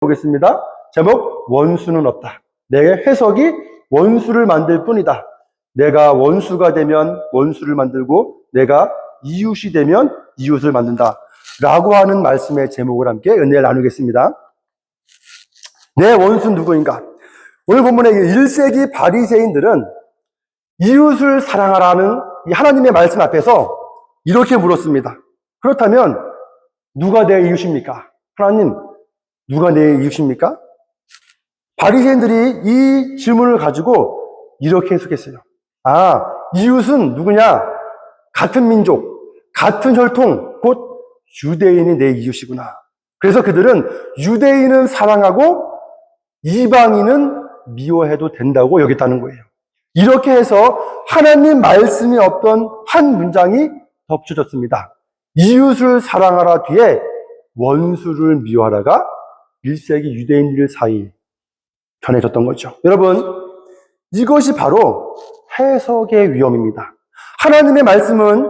보겠습니다. 제목, 원수는 없다. 내 해석이 원수를 만들 뿐이다. 내가 원수가 되면 원수를 만들고 내가 이웃이 되면 이웃을 만든다. 라고 하는 말씀의 제목을 함께 은혜를 나누겠습니다. 내 원수는 누구인가? 오늘 본문의 1세기 바리새인들은 이웃을 사랑하라는 이 하나님의 말씀 앞에서 이렇게 물었습니다. 그렇다면 누가 내 이웃입니까? 하나님, 누가 내 이웃입니까? 바리새인들이 이 질문을 가지고 이렇게 해석했어요. 아, 이웃은 누구냐? 같은 민족, 같은 혈통, 곧 유대인이 내 이웃이구나. 그래서 그들은 유대인은 사랑하고 이방인은 미워해도 된다고 여겼다는 거예요. 이렇게 해서 하나님 말씀이 없던 한 문장이 덧붙여졌습니다. 이웃을 사랑하라 뒤에 원수를 미워하라가 1세기 유대인들 사이 전해졌던 거죠. 여러분, 이것이 바로 해석의 위험입니다. 하나님의 말씀은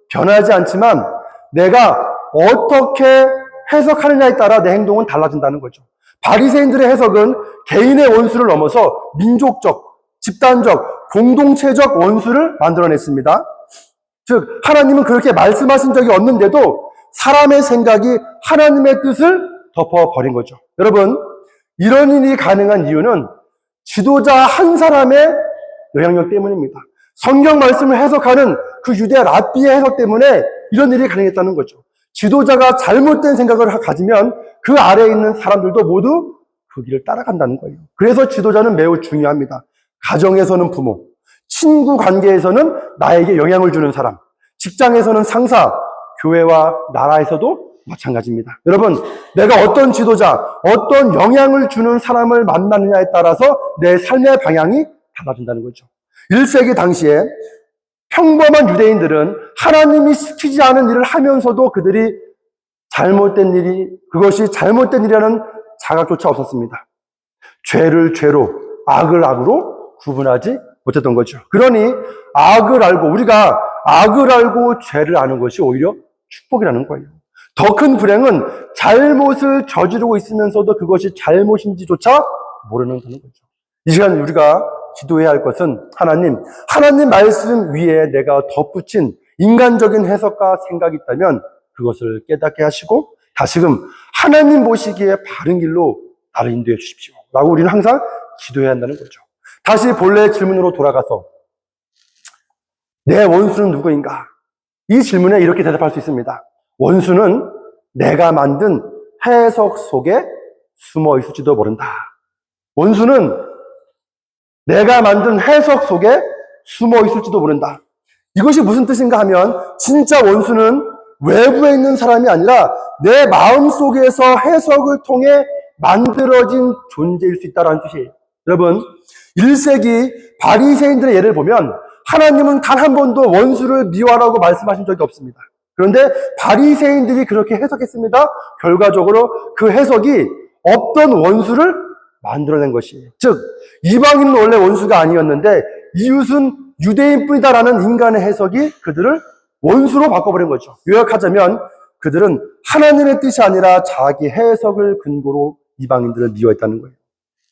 변하지 않지만 내가 어떻게 해석하느냐에 따라 내 행동은 달라진다는 거죠. 바리새인들의 해석은 개인의 원수를 넘어서 민족적, 집단적, 공동체적 원수를 만들어냈습니다. 즉, 하나님은 그렇게 말씀하신 적이 없는데도 사람의 생각이 하나님의 뜻을 덮어버린 거죠. 여러분, 이런 일이 가능한 이유는 지도자 한 사람의 영향력 때문입니다. 성경 말씀을 해석하는 그 유대 랍비의 해석 때문에 이런 일이 가능했다는 거죠. 지도자가 잘못된 생각을 가지면 그 아래에 있는 사람들도 모두 그 길을 따라간다는 거예요. 그래서 지도자는 매우 중요합니다. 가정에서는 부모, 친구 관계에서는 나에게 영향을 주는 사람, 직장에서는 상사, 교회와 나라에서도 마찬가지입니다. 여러분, 내가 어떤 지도자, 어떤 영향을 주는 사람을 만나느냐에 따라서 내 삶의 방향이 달라진다는 거죠. 1세기 당시에 평범한 유대인들은 하나님이 시키지 않은 일을 하면서도 그들이 그것이 잘못된 일이라는 자각조차 없었습니다. 죄를 죄로, 악을 악으로 구분하지 못했던 거죠. 그러니 우리가 악을 알고 죄를 아는 것이 오히려 축복이라는 거예요. 더 큰 불행은 잘못을 저지르고 있으면서도 그것이 잘못인지조차 모르는 거죠. 이 시간 우리가 기도해야 할 것은 하나님 말씀 위에 내가 덧붙인 인간적인 해석과 생각이 있다면 그것을 깨닫게 하시고 다시금 하나님 보시기에 바른 길로 나를 인도해 주십시오. 라고 우리는 항상 기도해야 한다는 거죠. 다시 본래의 질문으로 돌아가서 내 원수는 누구인가? 이 질문에 이렇게 대답할 수 있습니다. 원수는 내가 만든 해석 속에 숨어 있을지도 모른다. 원수는 내가 만든 해석 속에 숨어 있을지도 모른다. 이것이 무슨 뜻인가 하면 진짜 원수는 외부에 있는 사람이 아니라 내 마음속에서 해석을 통해 만들어진 존재일 수 있다는 뜻이에요. 여러분, 1세기 바리새인들의 예를 보면 하나님은 단 한 번도 원수를 미워하라고 말씀하신 적이 없습니다. 그런데 바리새인들이 그렇게 해석했습니다. 결과적으로 그 해석이 없던 원수를 만들어낸 것이에요. 즉, 이방인은 원래 원수가 아니었는데 이웃은 유대인뿐이다라는 인간의 해석이 그들을 원수로 바꿔버린 거죠. 요약하자면 그들은 하나님의 뜻이 아니라 자기 해석을 근거로 이방인들을 미워했다는 거예요.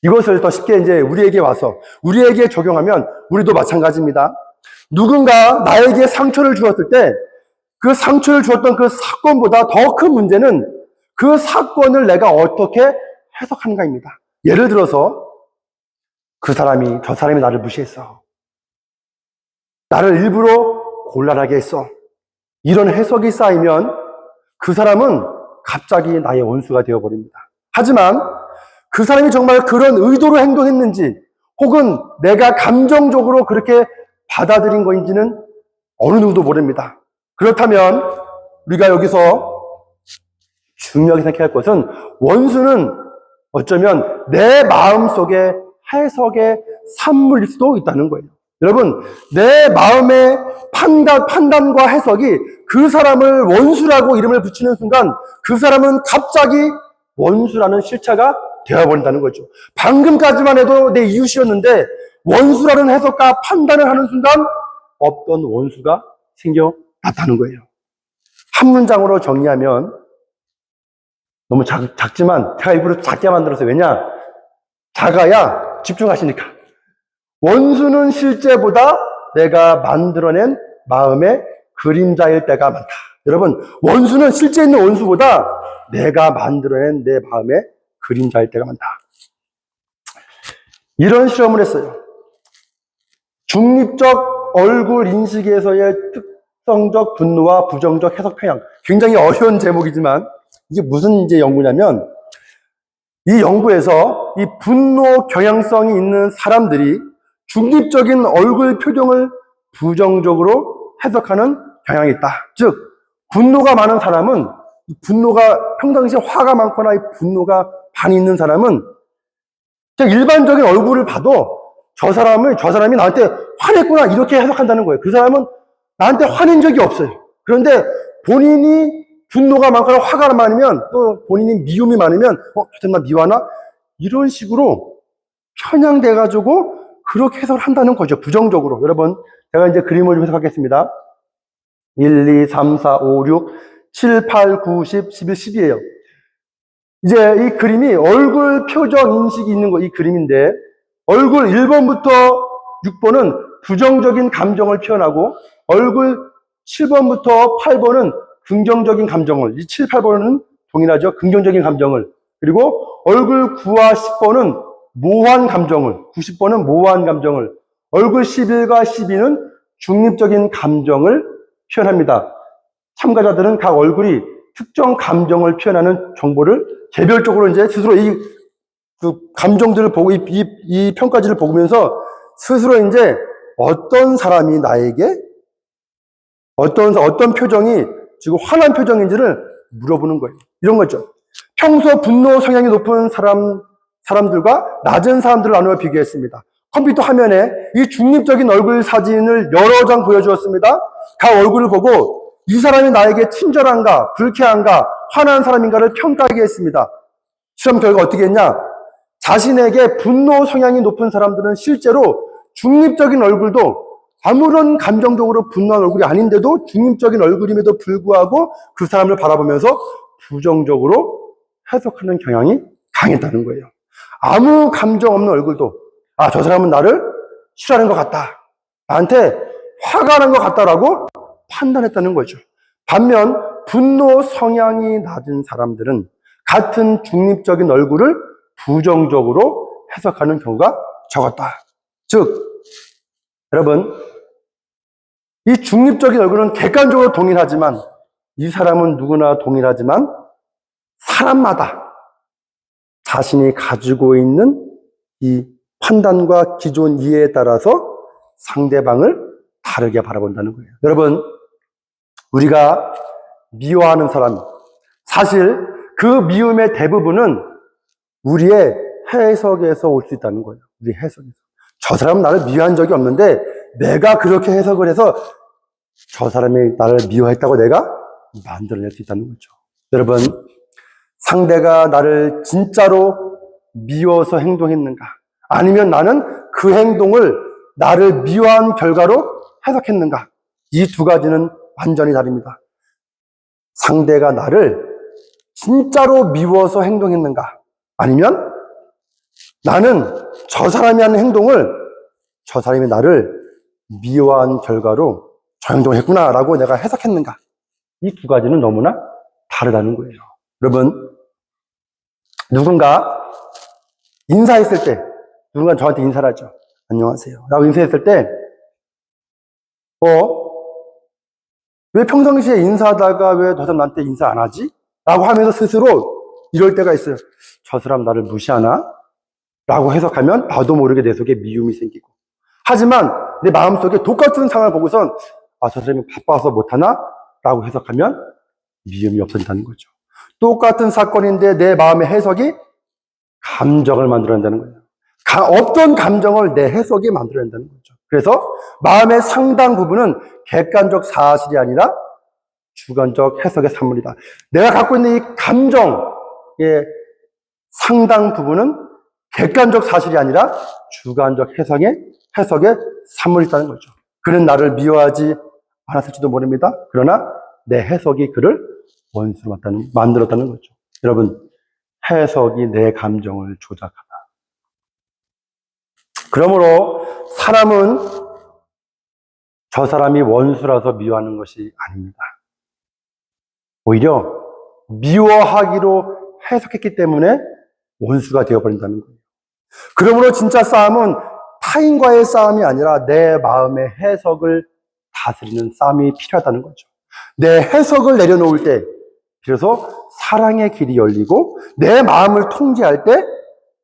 이것을 더 쉽게 이제 우리에게 적용하면 우리도 마찬가지입니다. 누군가 나에게 상처를 주었을 때 그 상처를 주었던 그 사건보다 더 큰 문제는 그 사건을 내가 어떻게 해석하는가입니다. 예를 들어서 저 사람이 나를 무시했어. 나를 일부러 곤란하게 했어. 이런 해석이 쌓이면 그 사람은 갑자기 나의 원수가 되어버립니다. 하지만 그 사람이 정말 그런 의도로 행동했는지 혹은 내가 감정적으로 그렇게 받아들인 것인지는 어느 누구도 모릅니다. 그렇다면 우리가 여기서 중요하게 생각해야 할 것은 원수는 어쩌면 내 마음속에 해석의 산물일 수도 있다는 거예요. 여러분, 내 마음의 판단과 해석이 그 사람을 원수라고 이름을 붙이는 순간 그 사람은 갑자기 원수라는 실체가 되어버린다는 거죠. 방금까지만 해도 내 이웃이었는데 원수라는 해석과 판단을 하는 순간 없던 원수가 생겨났다는 거예요. 한 문장으로 정리하면 너무 작지만 제가 일부러 작게 만들었어요. 왜냐? 작아야 집중하시니까. 원수는 실제보다 내가 만들어낸 마음의 그림자일 때가 많다. 여러분, 원수는 실제 있는 원수보다 내가 만들어낸 내 마음의 그림자일 때가 많다. 이런 실험을 했어요. 중립적 얼굴 인식에서의 특성적 분노와 부정적 해석 평양. 굉장히 어려운 제목이지만 이게 무슨 이제 연구냐면 이 연구에서 이 분노 경향성이 있는 사람들이 중립적인 얼굴 표정을 부정적으로 해석하는 경향이 있다. 즉, 분노가 많은 사람은 분노가 평상시에 화가 많거나 이 분노가 많이 있는 사람은 그냥 일반적인 얼굴을 봐도 저 사람이 나한테 화냈구나 이렇게 해석한다는 거예요. 그 사람은 나한테 화낸 적이 없어요. 그런데 본인이 분노가 많거나 화가 많으면 또 본인이 미움이 많으면 저 사람 미워하나? 이런 식으로 편향돼가지고 그렇게 해석을 한다는 거죠. 부정적으로. 여러분, 제가 이제 그림을 좀 해석하겠습니다. 1, 2, 3, 4, 5, 6, 7, 8, 9, 10, 11, 12예요. 이제 이 그림이 얼굴 표정 인식이 있는 거, 이 그림인데, 얼굴 1번부터 6번은 부정적인 감정을 표현하고, 얼굴 7번부터 8번은 긍정적인 감정을, 이 7, 8번은 동일하죠. 긍정적인 감정을. 그리고 얼굴 9와 10번은 모호한 감정을, 90번은 모호한 감정을, 얼굴 11과 12는 중립적인 감정을 표현합니다. 참가자들은 각 얼굴이 특정 감정을 표현하는 정보를 개별적으로 이제 스스로 그 감정들을 보고 이 평가지를 보면서 스스로 이제 어떤 사람이 나에게 어떤 표정이 지금 화난 표정인지를 물어보는 거예요. 이런 거죠. 평소 분노 성향이 높은 사람들과 낮은 사람들을 나누어 비교했습니다. 컴퓨터 화면에 이 중립적인 얼굴 사진을 여러 장 보여주었습니다. 각 얼굴을 보고 이 사람이 나에게 친절한가, 불쾌한가, 화난 사람인가를 평가하게 했습니다. 실험 결과 어떻게 했냐? 자신에게 분노 성향이 높은 사람들은 실제로 중립적인 얼굴도 아무런 감정적으로 분노한 얼굴이 아닌데도 중립적인 얼굴임에도 불구하고 그 사람을 바라보면서 부정적으로 해석하는 경향이 강했다는 거예요. 아무 감정 없는 얼굴도 저 사람은 나를 싫어하는 것 같다. 나한테 화가 난 것 같다라고 판단했다는 거죠. 반면 분노 성향이 낮은 사람들은 같은 중립적인 얼굴을 부정적으로 해석하는 경우가 적었다. 즉, 여러분, 이 중립적인 얼굴은 객관적으로 동일하지만 이 사람은 누구나 동일하지만 사람마다 자신이 가지고 있는 이 판단과 기존 이해에 따라서 상대방을 다르게 바라본다는 거예요. 여러분, 우리가 미워하는 사람, 사실 그 미움의 대부분은 우리의 해석에서 올 수 있다는 거예요. 우리 해석에서. 저 사람은 나를 미워한 적이 없는데 내가 그렇게 해석을 해서 저 사람이 나를 미워했다고 내가 만들어낼 수 있다는 거죠. 여러분, 상대가 나를 진짜로 미워서 행동했는가? 아니면 나는 그 행동을 나를 미워한 결과로 해석했는가? 이 두 가지는 완전히 다릅니다. 상대가 나를 진짜로 미워서 행동했는가? 아니면 나는 저 사람이 하는 행동을 저 사람이 나를 미워한 결과로 저 행동을 했구나라고 내가 해석했는가? 이 두 가지는 너무나 다르다는 거예요. 여러분, 누군가 인사했을 때, 누군가 저한테 인사를 하죠. 안녕하세요. 라고 인사했을 때, 왜 평상시에 인사하다가 왜 저 사람 나한테 인사 안 하지? 라고 하면서 스스로 이럴 때가 있어요. 저 사람 나를 무시하나? 라고 해석하면 나도 모르게 내 속에 미움이 생기고. 하지만 내 마음속에 똑같은 상황을 보고선 저 사람이 바빠서 못하나? 라고 해석하면 미움이 없어진다는 거죠. 똑같은 사건인데 내 마음의 해석이 감정을 만들어낸다는 거예요. 어떤 감정을 내 해석이 만들어낸다는 거죠. 그래서 마음의 상당 부분은 객관적 사실이 아니라 주관적 해석의 산물이다. 내가 갖고 있는 이 감정의 상당 부분은 객관적 사실이 아니라 주관적 해석의 산물이 있다는 거죠. 그는 나를 미워하지 않았을지도 모릅니다. 그러나 내 해석이 그를 원수로 만들었다는 거죠. 여러분, 해석이 내 감정을 조작하다. 그러므로 사람은 저 사람이 원수라서 미워하는 것이 아닙니다. 오히려 미워하기로 해석했기 때문에 원수가 되어버린다는 거예요. 그러므로 진짜 싸움은 타인과의 싸움이 아니라 내 마음의 해석을 다스리는 싸움이 필요하다는 거죠. 내 해석을 내려놓을 때 비로소 사랑의 길이 열리고 내 마음을 통제할 때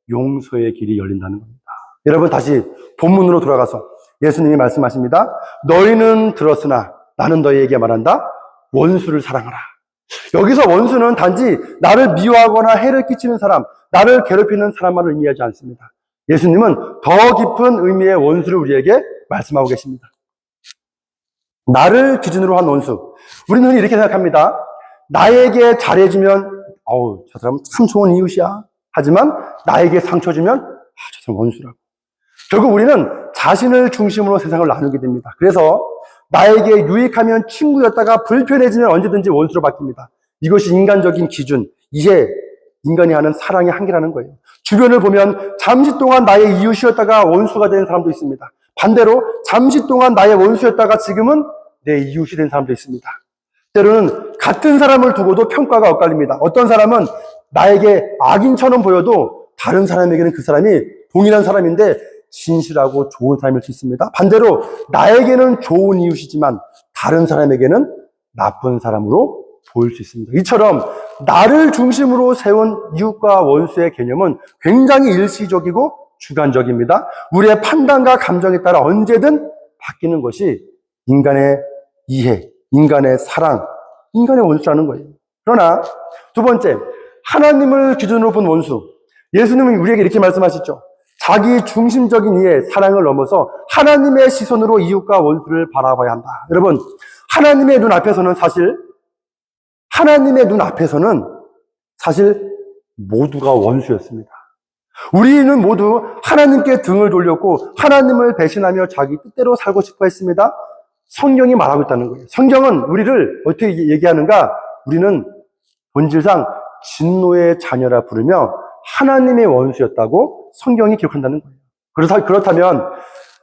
용서의 길이 열린다는 겁니다. 여러분, 다시 본문으로 돌아가서 예수님이 말씀하십니다. 너희는 들었으나 나는 너희에게 말한다. 원수를 사랑하라. 여기서 원수는 단지 나를 미워하거나 해를 끼치는 사람, 나를 괴롭히는 사람만을 의미하지 않습니다. 예수님은 더 깊은 의미의 원수를 우리에게 말씀하고 계십니다. 나를 기준으로 한 원수. 우리는 흔히 이렇게 생각합니다. 나에게 잘해주면 저 사람 참 좋은 이웃이야. 하지만 나에게 상처 주면 저 사람 원수라고. 결국 우리는 자신을 중심으로 세상을 나누게 됩니다. 그래서 나에게 유익하면 친구였다가 불편해지면 언제든지 원수로 바뀝니다. 이것이 인간적인 기준, 이해, 인간이 하는 사랑의 한계라는 거예요. 주변을 보면 잠시 동안 나의 이웃이었다가 원수가 된 사람도 있습니다. 반대로 잠시 동안 나의 원수였다가 지금은 내 이웃이 된 사람도 있습니다. 때로는 같은 사람을 두고도 평가가 엇갈립니다. 어떤 사람은 나에게 악인처럼 보여도 다른 사람에게는 그 사람이 동일한 사람인데 진실하고 좋은 사람일 수 있습니다. 반대로 나에게는 좋은 이웃이지만 다른 사람에게는 나쁜 사람으로 보일 수 있습니다. 이처럼 나를 중심으로 세운 이웃과 원수의 개념은 굉장히 일시적이고 주관적입니다. 우리의 판단과 감정에 따라 언제든 바뀌는 것이 인간의 이해, 인간의 사랑, 인간의 원수라는 거예요. 그러나 두 번째, 하나님을 기준으로 본 원수. 예수님은 우리에게 이렇게 말씀하시죠. 자기 중심적인 이해, 사랑을 넘어서 하나님의 시선으로 이웃과 원수를 바라봐야 한다. 여러분, 하나님의 눈 앞에서는 사실 모두가 원수였습니다. 우리는 모두 하나님께 등을 돌렸고 하나님을 배신하며 자기 뜻대로 살고 싶어 했습니다. 성경이 말하고 있다는 거예요. 성경은 우리를 어떻게 얘기하는가? 우리는 본질상 진노의 자녀라 부르며 하나님의 원수였다고 성경이 기록한다는 거예요. 그렇다면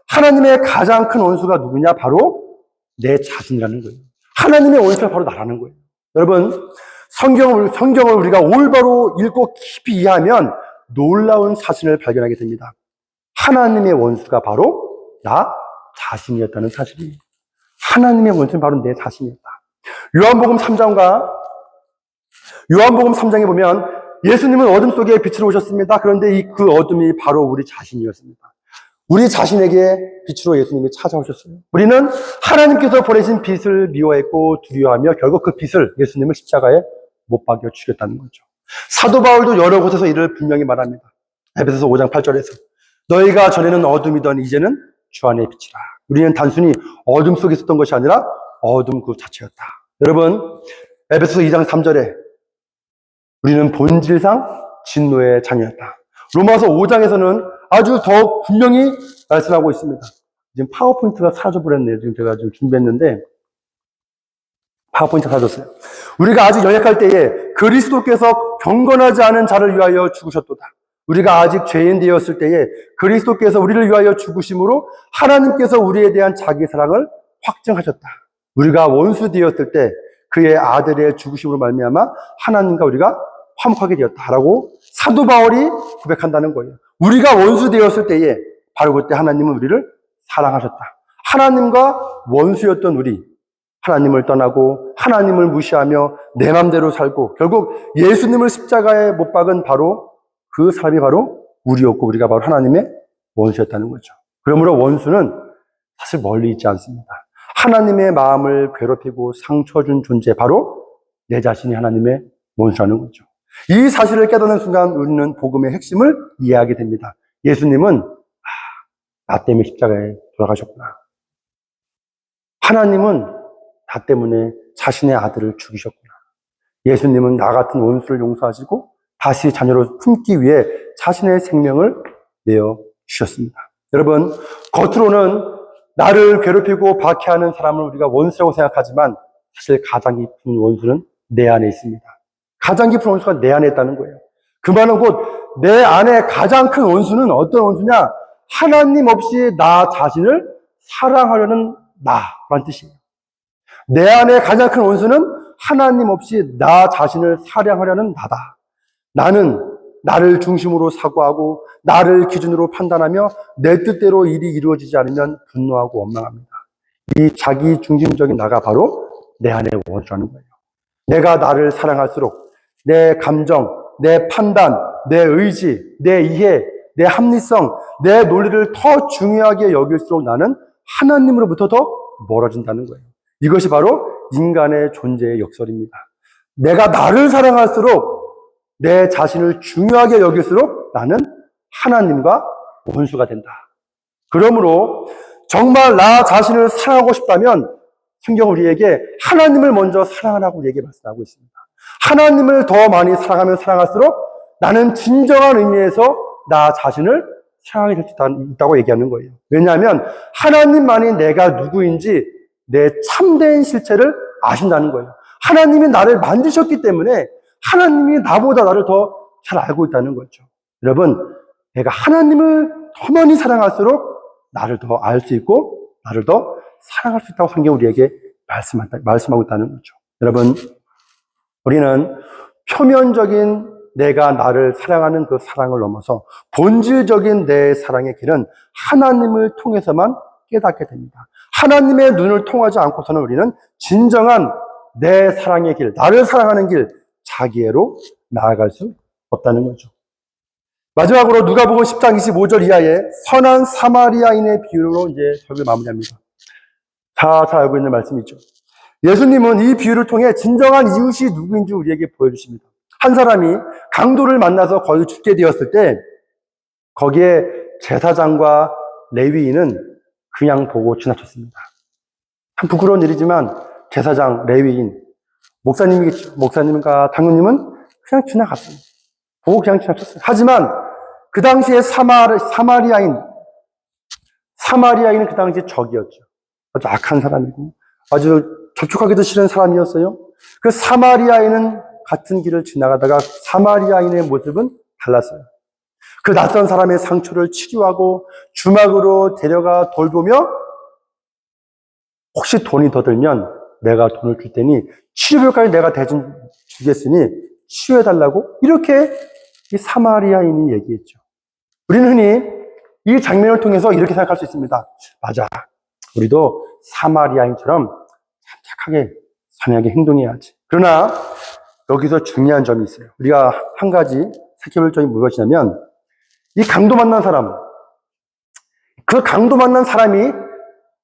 하나님의 가장 큰 원수가 누구냐? 바로 내 자신이라는 거예요. 하나님의 원수가 바로 나라는 거예요. 여러분, 성경을 우리가 올바로 읽고 깊이 이해하면 놀라운 사실을 발견하게 됩니다. 하나님의 원수가 바로 나 자신이었다는 사실이에요. 하나님의 원수는 바로 내 자신이었다. 요한복음 3장에 보면 예수님은 어둠 속에 빛으로 오셨습니다. 그런데 그 어둠이 바로 우리 자신이었습니다. 우리 자신에게 빛으로 예수님이 찾아오셨어요. 우리는 하나님께서 보내신 빛을 미워했고 두려워하며 결국 그 빛을 예수님을 십자가에 못 박여 죽였다는 거죠. 사도 바울도 여러 곳에서 이를 분명히 말합니다. 에베소서 5장 8절에서 너희가 전에는 어둠이던 이제는 주 안의 빛이라. 우리는 단순히 어둠 속에 있었던 것이 아니라 어둠 그 자체였다. 여러분, 에베소서 2장 3절에 우리는 본질상 진노의 자녀였다. 로마서 5장에서는 아주 더 분명히 말씀하고 있습니다. 지금 파워포인트가 사라져버렸네요. 지금 제가 지금 준비했는데 파워포인트가 사라졌어요. 우리가 아직 연약할 때에 그리스도께서 경건하지 않은 자를 위하여 죽으셨도다. 우리가 아직 죄인 되었을 때에 그리스도께서 우리를 위하여 죽으심으로 하나님께서 우리에 대한 자기 사랑을 확증하셨다. 우리가 원수 되었을 때 그의 아들의 죽으심으로 말미암아 하나님과 우리가 화목하게 되었다라고 사도 바울이 고백한다는 거예요. 우리가 원수 되었을 때에 바로 그때 하나님은 우리를 사랑하셨다. 하나님과 원수였던 우리, 하나님을 떠나고 하나님을 무시하며 내 맘대로 살고 결국 예수님을 십자가에 못 박은 바로 그 사람이 바로 우리였고 우리가 바로 하나님의 원수였다는 거죠. 그러므로 원수는 사실 멀리 있지 않습니다. 하나님의 마음을 괴롭히고 상처 준 존재, 바로 내 자신이 하나님의 원수라는 거죠. 이 사실을 깨닫는 순간 우리는 복음의 핵심을 이해하게 됩니다. 예수님은 나 때문에 십자가에 돌아가셨구나. 하나님은 나 때문에 자신의 아들을 죽이셨구나. 예수님은 나 같은 원수를 용서하시고 다시 자녀로 품기 위해 자신의 생명을 내어 주셨습니다. 여러분, 겉으로는 나를 괴롭히고 박해하는 사람을 우리가 원수라고 생각하지만 사실 가장 깊은 원수는 내 안에 있습니다. 가장 깊은 원수가 내 안에 있다는 거예요. 그 말은 곧 내 안에 가장 큰 원수는 어떤 원수냐? 하나님 없이 나 자신을 사랑하려는 나라는 뜻이에요. 내 안에 가장 큰 원수는 하나님 없이 나 자신을 사랑하려는 나다. 나는 나를 중심으로 사고하고 나를 기준으로 판단하며 내 뜻대로 일이 이루어지지 않으면 분노하고 원망합니다. 이 자기 중심적인 나가 바로 내 안의 원수라는 거예요. 내가 나를 사랑할수록 내 감정, 내 판단, 내 의지, 내 이해, 내 합리성, 내 논리를 더 중요하게 여길수록 나는 하나님으로부터 더 멀어진다는 거예요. 이것이 바로 인간의 존재의 역설입니다. 내가 나를 사랑할수록 내 자신을 중요하게 여길수록 나는 하나님과 원수가 된다. 그러므로 정말 나 자신을 사랑하고 싶다면 성경은 우리에게 하나님을 먼저 사랑하라고 우리에게 말씀하고 있습니다. 하나님을 더 많이 사랑하면 사랑할수록 나는 진정한 의미에서 나 자신을 사랑하게 될 수 있다고 얘기하는 거예요. 왜냐하면 하나님만이 내가 누구인지 내 참된 실체를 아신다는 거예요. 하나님이 나를 만드셨기 때문에 하나님이 나보다 나를 더 잘 알고 있다는 거죠. 여러분, 내가 하나님을 더 많이 사랑할수록 나를 더 알 수 있고 나를 더 사랑할 수 있다고 성경이 우리에게 말씀하고 있다는 거죠. 여러분, 우리는 표면적인 내가 나를 사랑하는 그 사랑을 넘어서 본질적인 내 사랑의 길은 하나님을 통해서만 깨닫게 됩니다. 하나님의 눈을 통하지 않고서는 우리는 진정한 내 사랑의 길, 나를 사랑하는 길, 자기애로 나아갈 수 없다는 거죠. 마지막으로 누가복음 10장 25절 이하의 선한 사마리아인의 비유로 이제 설교를 마무리합니다. 다 잘 알고 있는 말씀이죠. 예수님은 이 비유를 통해 진정한 이웃이 누구인지 우리에게 보여주십니다. 한 사람이 강도를 만나서 거의 죽게 되었을 때 거기에 제사장과 레위인은 그냥 보고 지나쳤습니다. 참 부끄러운 일이지만 제사장, 레위인, 목사님과 당뇨님은 그냥 지나갔습니다. 보고 그냥 지나쳤어요. 하지만 그 당시에 사마리아인은 그 당시에 적이었죠. 아주 악한 사람이고 아주 접촉하기도 싫은 사람이었어요. 그 사마리아인은 같은 길을 지나가다가 사마리아인의 모습은 달랐어요. 그 낯선 사람의 상처를 치료하고 주막으로 데려가 돌보며 혹시 돈이 더 들면 내가 돈을 줄 테니 치료비까지 내가 대신 주겠으니 치료해달라고 이렇게 이 사마리아인이 얘기했죠. 우리는 흔히 이 장면을 통해서 이렇게 생각할 수 있습니다. 맞아. 우리도 사마리아인처럼 착하게 선하게 행동해야지. 그러나 여기서 중요한 점이 있어요. 우리가 한 가지 살펴볼 점이 무엇이냐면 이 강도 만난 사람, 그 강도 만난 사람이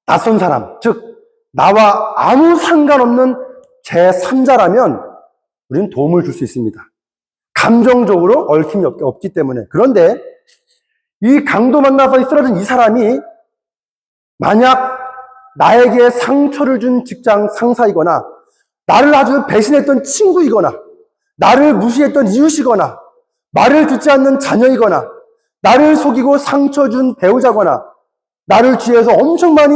낯선 사람, 즉 나와 아무 상관없는 제3자라면 우리는 도움을 줄 수 있습니다. 감정적으로 얽힘이 없기 때문에. 그런데 이 강도 만나서 쓰러진 이 사람이 만약 나에게 상처를 준 직장 상사이거나 나를 아주 배신했던 친구이거나 나를 무시했던 이웃이거나 말을 듣지 않는 자녀이거나 나를 속이고 상처 준 배우자거나 나를 뒤에서 엄청 많이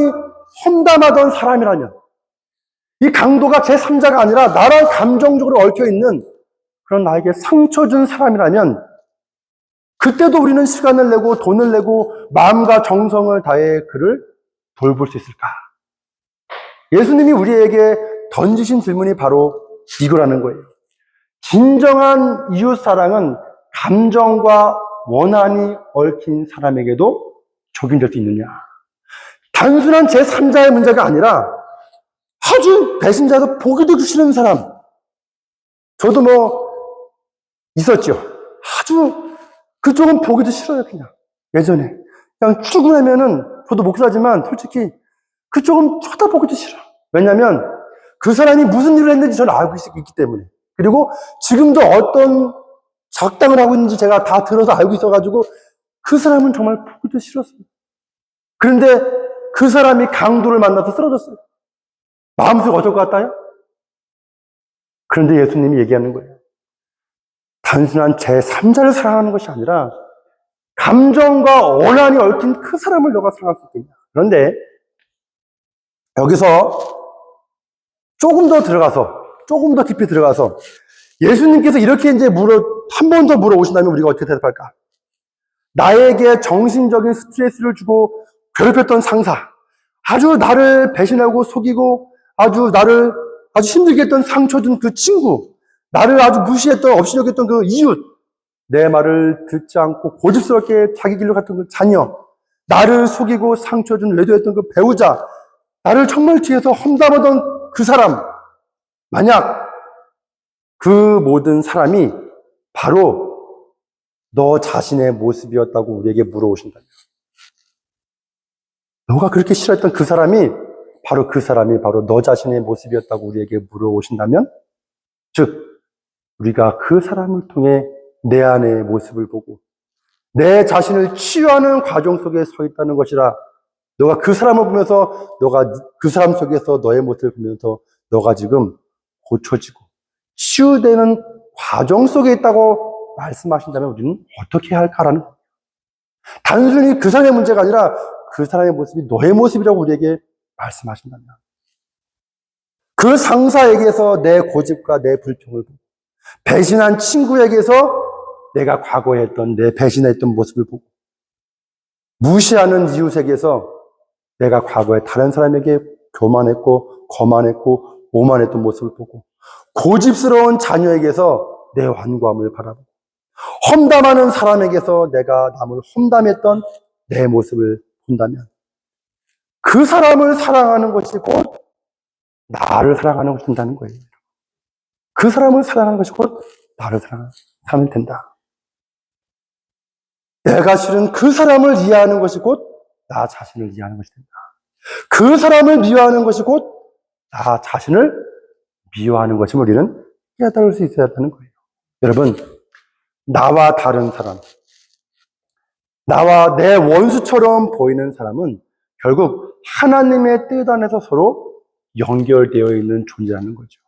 험담하던 사람이라면 이 강도가 제3자가 아니라 나랑 감정적으로 얽혀있는 그런 나에게 상처 준 사람이라면 그때도 우리는 시간을 내고 돈을 내고 마음과 정성을 다해 그를 돌볼 수 있을까? 예수님이 우리에게 던지신 질문이 바로 이거라는 거예요. 진정한 이웃사랑은 감정과 원한이 얽힌 사람에게도 적용될 수 있느냐? 단순한 제3자의 문제가 아니라 아주 배신자도 보기도 싫은 사람. 저도 있었죠. 아주 그쪽은 보기도 싫어요, 그냥. 예전에. 그냥 출근하면은, 저도 목사지만 솔직히 그쪽은 쳐다보기도 싫어. 왜냐면 그 사람이 무슨 일을 했는지 저는 알고 있기 때문에. 그리고 지금도 어떤 작당을 하고 있는지 제가 다 들어서 알고 있어가지고 그 사람은 정말 보기도 싫었어요. 그런데 그 사람이 강도를 만나서 쓰러졌어요. 마음속에 어떨 것 같아요? 그런데 예수님이 얘기하는 거예요. 단순한 제3자를 사랑하는 것이 아니라 감정과 원한이 얽힌 그 사람을 너가 사랑할 수 있겠냐. 그런데 여기서 조금 더 깊이 들어가서 예수님께서 이렇게 이제 한 번 더 물어오신다면 우리가 어떻게 대답할까? 나에게 정신적인 스트레스를 주고 괴롭혔던 상사, 아주 나를 배신하고 속이고 아주 힘들게 했던 상처 준 그 친구, 나를 아주 무시했던, 업신여겼던 그 이웃, 내 말을 듣지 않고 고집스럽게 자기 길로 갔던 그 자녀, 나를 속이고 상처 준 외도했던 그 배우자, 나를 정말 뒤에서 험담하던 그 사람, 만약 그 모든 사람이 바로 너 자신의 모습이었다고 우리에게 물어오신다면, 너가 그렇게 싫어했던 그 사람이 바로 너 자신의 모습이었다고 우리에게 물어오신다면, 즉 우리가 그 사람을 통해 내 안의 모습을 보고 내 자신을 치유하는 과정 속에 서 있다는 것이라, 너가 그 사람을 보면서 너가 그 사람 속에서 너의 모습을 보면서 너가 지금 고쳐지고 치유되는 과정 속에 있다고 말씀하신다면 우리는 어떻게 해야 할까라는 거예요. 단순히 그 사람의 문제가 아니라 그 사람의 모습이 너의 모습이라고 우리에게 말씀하신다면, 그 상사에게서 내 고집과 내 불평을 보고, 배신한 친구에게서 내가 과거에 했던 내 배신했던 모습을 보고, 무시하는 이웃에게서 내가 과거에 다른 사람에게 교만했고 거만했고 오만했던 모습을 보고, 고집스러운 자녀에게서 내 완고함을 바라보고, 험담하는 사람에게서 내가 남을 험담했던 내 모습을 본다면, 그 사람을 사랑하는 것이 곧 나를 사랑하는 것이 된다는 거예요. 그 사람을 사랑하는 것이 곧 나를 사랑하면 된다. 내가 싫은 그 사람을 이해하는 것이 곧 나 자신을 이해하는 것이 된다. 그 사람을 미워하는 것이 곧 나 자신을 미워하는 것임을 우리는 깨달을 수 있어야 한다는 거예요. 여러분, 나와 다른 사람, 나와 내 원수처럼 보이는 사람은 결국 하나님의 뜻 안에서 서로 연결되어 있는 존재라는 거죠.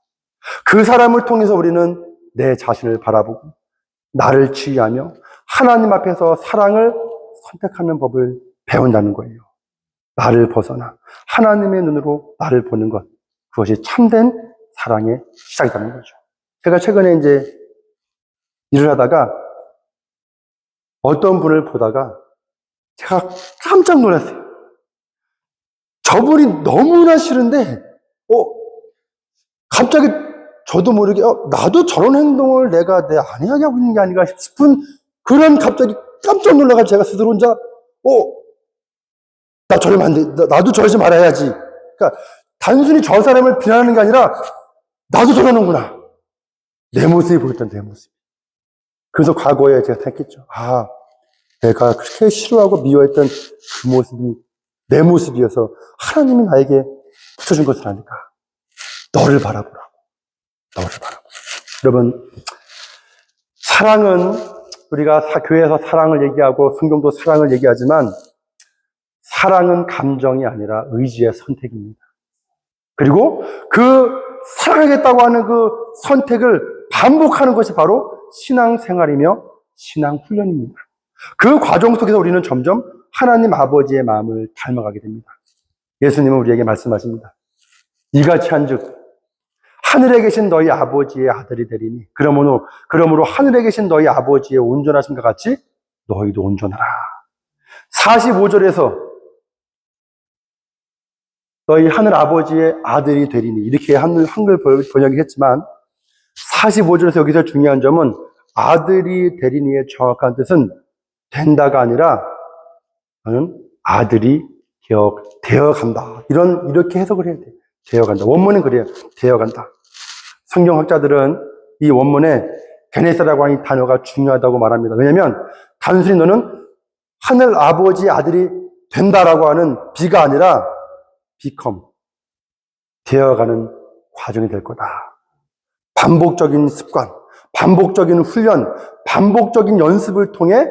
그 사람을 통해서 우리는 내 자신을 바라보고 나를 치유하며 하나님 앞에서 사랑을 선택하는 법을 배운다는 거예요. 나를 벗어나 하나님의 눈으로 나를 보는 것, 그것이 참된 사랑의 시작이라는 거죠. 제가 최근에 이제 일을 하다가 어떤 분을 보다가 제가 깜짝 놀랐어요. 저분이 너무나 싫은데, 갑자기 저도 모르게, 나도 저런 행동을 내가 내 아내에게 하고 있는 게 아닌가 싶은 그런 갑자기 깜짝 놀라가 제가 스스로 혼자, 나 저러면 안 돼. 나도 저러지 말아야지. 그러니까 단순히 저 사람을 비난하는 게 아니라 나도 저러는구나. 내 모습이 보였던 내 모습. 그래서 과거에 제가 생각했죠. 내가 그렇게 싫어하고 미워했던 그 모습이 내 모습이어서 하나님이 나에게 붙여준 것을 아니까. 너를 바라보라고. 너를 바라보라고. 여러분, 사랑은 우리가 교회에서 사랑을 얘기하고 성경도 사랑을 얘기하지만, 사랑은 감정이 아니라 의지의 선택입니다. 그리고 그 사랑하겠다고 하는 그 선택을 반복하는 것이 바로 신앙생활이며 신앙훈련입니다. 그 과정 속에서 우리는 점점 하나님 아버지의 마음을 닮아가게 됩니다. 예수님은 우리에게 말씀하십니다. 이같이 한즉 하늘에 계신 너희 아버지의 아들이 되리니 그러므로 하늘에 계신 너희 아버지의 온전하심과 같이 너희도 온전하라. 45절에서 너희 하늘 아버지의 아들이 되리니 이렇게 한글 번역이 했지만, 45절에서 여기서 중요한 점은 아들이 되리니의 정확한 뜻은 된다가 아니라 너는 아들이 되어간다. 이렇게 해석을 해야 돼요. 되어간다. 원문은 그래요. 되어간다. 성경학자들은 이 원문에 베네사라고 하는 단어가 중요하다고 말합니다. 왜냐하면 단순히 너는 하늘 아버지의 아들이 된다라고 하는 비가 아니라 become, 되어가는 과정이 될 거다. 반복적인 습관, 반복적인 훈련, 반복적인 연습을 통해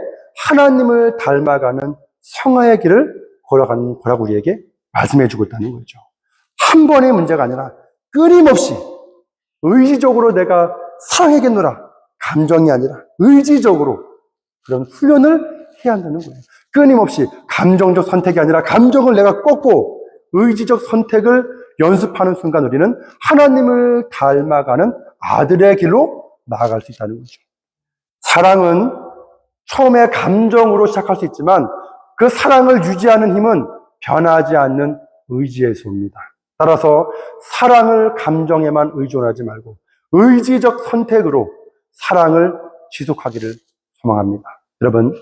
하나님을 닮아가는 성화의 길을 걸어가는 거라고 우리에게 말씀해 주고 있다는 거죠. 한 번의 문제가 아니라 끊임없이 의지적으로 내가 사랑하겠노라, 감정이 아니라 의지적으로 그런 훈련을 해야 한다는 거예요. 끊임없이 감정적 선택이 아니라 감정을 내가 꺾고 의지적 선택을 연습하는 순간 우리는 하나님을 닮아가는 아들의 길로 나아갈 수 있다는 거죠. 사랑은 처음에 감정으로 시작할 수 있지만 그 사랑을 유지하는 힘은 변하지 않는 의지에서 옵니다. 따라서 사랑을 감정에만 의존하지 말고 의지적 선택으로 사랑을 지속하기를 소망합니다. 여러분,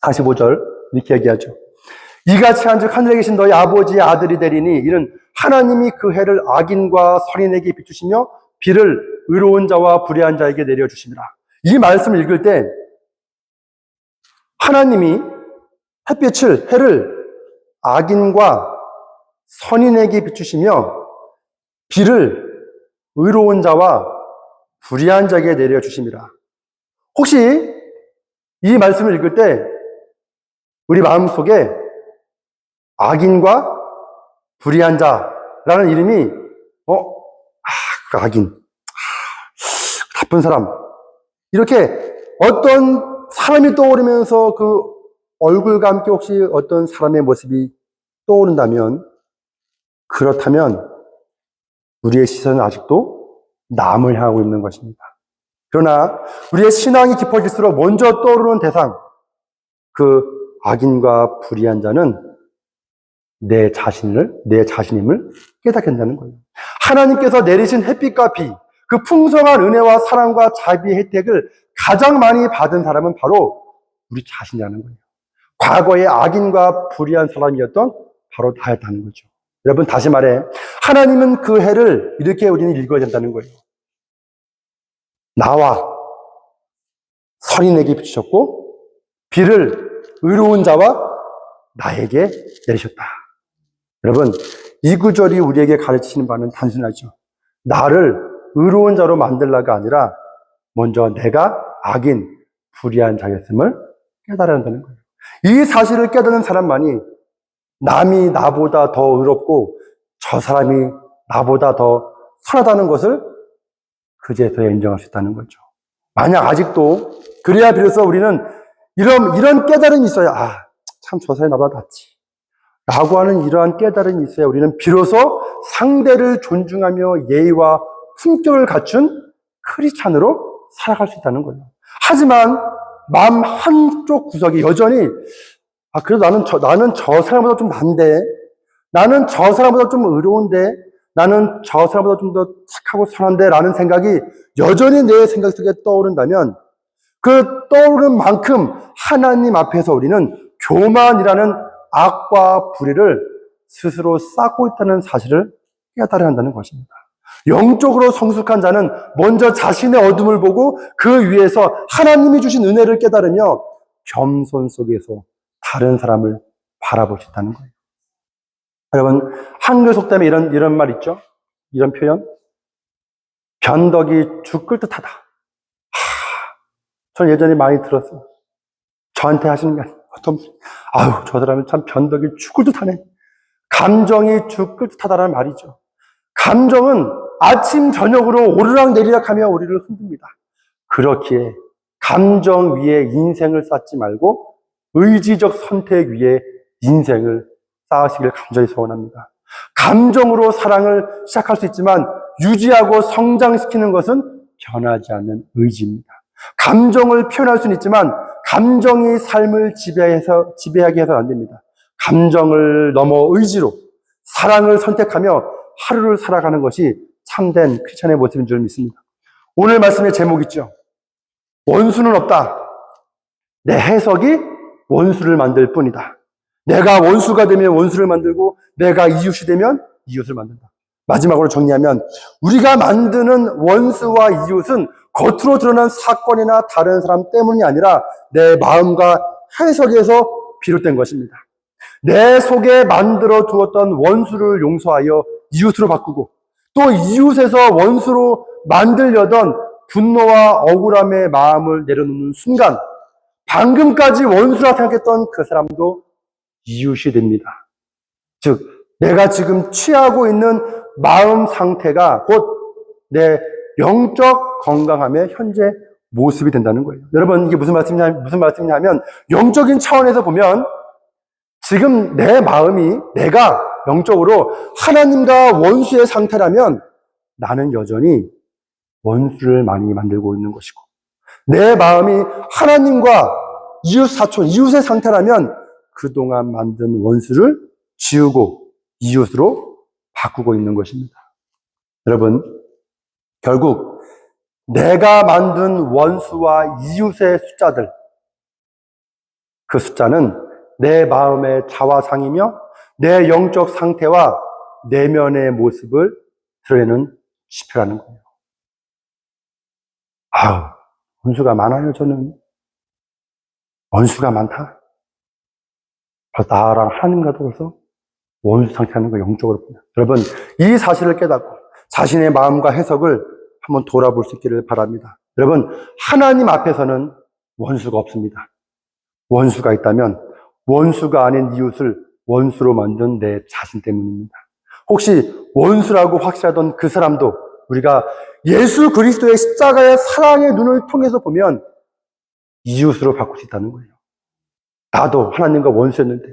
45절 이렇게 얘기하죠. 이같이 한즉 하늘에 계신 너희 아버지의 아들이 되리니 이는 하나님이 그 해를 악인과 선인에게 비추시며 비를 의로운 자와 불의한 자에게 내려주십니다. 이 말씀을 읽을 때 하나님이 햇빛을, 해를 악인과 선인에게 비추시며 비를 의로운 자와 불의한 자에게 내려주십니다. 혹시 이 말씀을 읽을 때 우리 마음속에 악인과 불의한 자라는 이름이 악인, 나쁜 사람, 이렇게 어떤 사람이 떠오르면서 그 얼굴과 함께 혹시 어떤 사람의 모습이 떠오른다면, 그렇다면 우리의 시선은 아직도 남을 향하고 있는 것입니다. 그러나 우리의 신앙이 깊어질수록 먼저 떠오르는 대상, 그 악인과 불의한 자는 내 자신임을 깨닫게 된다는 거예요. 하나님께서 내리신 햇빛과 비, 그 풍성한 은혜와 사랑과 자비의 혜택을 가장 많이 받은 사람은 바로 우리 자신이라는 거예요. 과거의 악인과 불의한 사람이었던 바로 나였다는 거죠. 여러분, 다시 말해, 하나님은 그 해를 이렇게 우리는 읽어야 된다는 거예요. 나와 선인에게 비추셨고 비를 의로운 자와 나에게 내리셨다. 여러분, 이 구절이 우리에게 가르치시는 바는 단순하죠. 나를 의로운 자로 만들라가 아니라 먼저 내가 악인, 불의한 자였음을 깨달아야 한다는 거예요. 이 사실을 깨닫는 사람만이 남이 나보다 더 의롭고 저 사람이 나보다 더 선하다는 것을 그제서야 인정할 수 있다는 거죠. 만약 아직도 그래야 비로소 우리는 이런 깨달음이 있어야 참 저 사람이 나보다 낫지 라고 하는 이러한 깨달음이 있어야 우리는 비로소 상대를 존중하며 예의와 품격을 갖춘 크리스찬으로 살아갈 수 있다는 거예요. 하지만 마음 한쪽 구석이 여전히 그래도 나는 저 사람보다 좀 난데, 나는 저 사람보다 좀 의로운데, 나는 저 사람보다 좀 더 착하고 선한데 라는 생각이 여전히 내 생각 속에 떠오른다면 그 떠오르는 만큼 하나님 앞에서 우리는 교만이라는 악과 불의를 스스로 쌓고 있다는 사실을 깨달아야 한다는 것입니다. 영적으로 성숙한 자는 먼저 자신의 어둠을 보고 그 위에서 하나님이 주신 은혜를 깨달으며 겸손 속에서 다른 사람을 바라볼 수 있다는 거예요. 여러분, 한글 속담에 이런 말 있죠? 이런 표현? 변덕이 죽을 듯하다. 저는 예전에 많이 들었어요. 저한테 하시는 게 어떤 분이 저 사람은 참 변덕이 죽을 듯하네. 감정이 죽을 듯하다라는 말이죠. 감정은 아침 저녁으로 오르락내리락하며 우리를 흔듭니다. 그렇기에 감정 위에 인생을 쌓지 말고 의지적 선택 위에 인생을 쌓으시길 간절히 소원합니다. 감정으로 사랑을 시작할 수 있지만 유지하고 성장시키는 것은 변하지 않는 의지입니다. 감정을 표현할 수는 있지만 감정이 삶을 지배하게 해서는 안 됩니다. 감정을 넘어 의지로 사랑을 선택하며 하루를 살아가는 것이 참된 크리스천의 모습인 줄 믿습니다. 오늘 말씀의 제목 있죠? 원수는 없다. 내 해석이 원수를 만들 뿐이다. 내가 원수가 되면 원수를 만들고 내가 이웃이 되면 이웃을 만든다. 마지막으로 정리하면 우리가 만드는 원수와 이웃은 겉으로 드러난 사건이나 다른 사람 때문이 아니라 내 마음과 해석에서 비롯된 것입니다. 내 속에 만들어 두었던 원수를 용서하여 이웃으로 바꾸고 또 이웃에서 원수로 만들려던 분노와 억울함의 마음을 내려놓는 순간 방금까지 원수라 생각했던 그 사람도 이웃이 됩니다. 즉 내가 지금 취하고 있는 마음 상태가 곧 내 영적 건강함의 현재 모습이 된다는 거예요. 여러분, 이게 무슨 말씀이냐면 영적인 차원에서 보면 지금 내 마음이 내가 영적으로 하나님과 원수의 상태라면 나는 여전히 원수를 많이 만들고 있는 것이고, 내 마음이 하나님과 이웃 사촌, 이웃의 상태라면 그동안 만든 원수를 지우고 이웃으로 바꾸고 있는 것입니다. 여러분, 결국 내가 만든 원수와 이웃의 숫자들, 그 숫자는 내 마음의 자화상이며 내 영적 상태와 내면의 모습을 드러내는 지표라는 거예요. 아우, 원수가 많아요, 저는. 원수가 많다. 나랑 하나님과도 벌써 원수 상태하는 거 영적으로 보면. 여러분, 이 사실을 깨닫고 자신의 마음과 해석을 한번 돌아볼 수 있기를 바랍니다. 여러분, 하나님 앞에서는 원수가 없습니다. 원수가 있다면 원수가 아닌 이웃을 원수로 만든 내 자신 때문입니다. 혹시 원수라고 확실하던 그 사람도 우리가 예수 그리스도의 십자가의 사랑의 눈을 통해서 보면 이웃으로 바꿀 수 있다는 거예요. 나도 하나님과 원수였는데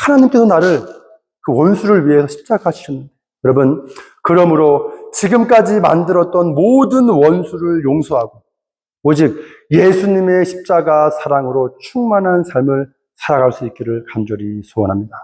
하나님께서 나를 그 원수를 위해서 십자가 지셨는데, 여러분, 그러므로 지금까지 만들었던 모든 원수를 용서하고 오직 예수님의 십자가 사랑으로 충만한 삶을 살아갈 수 있기를 간절히 소원합니다.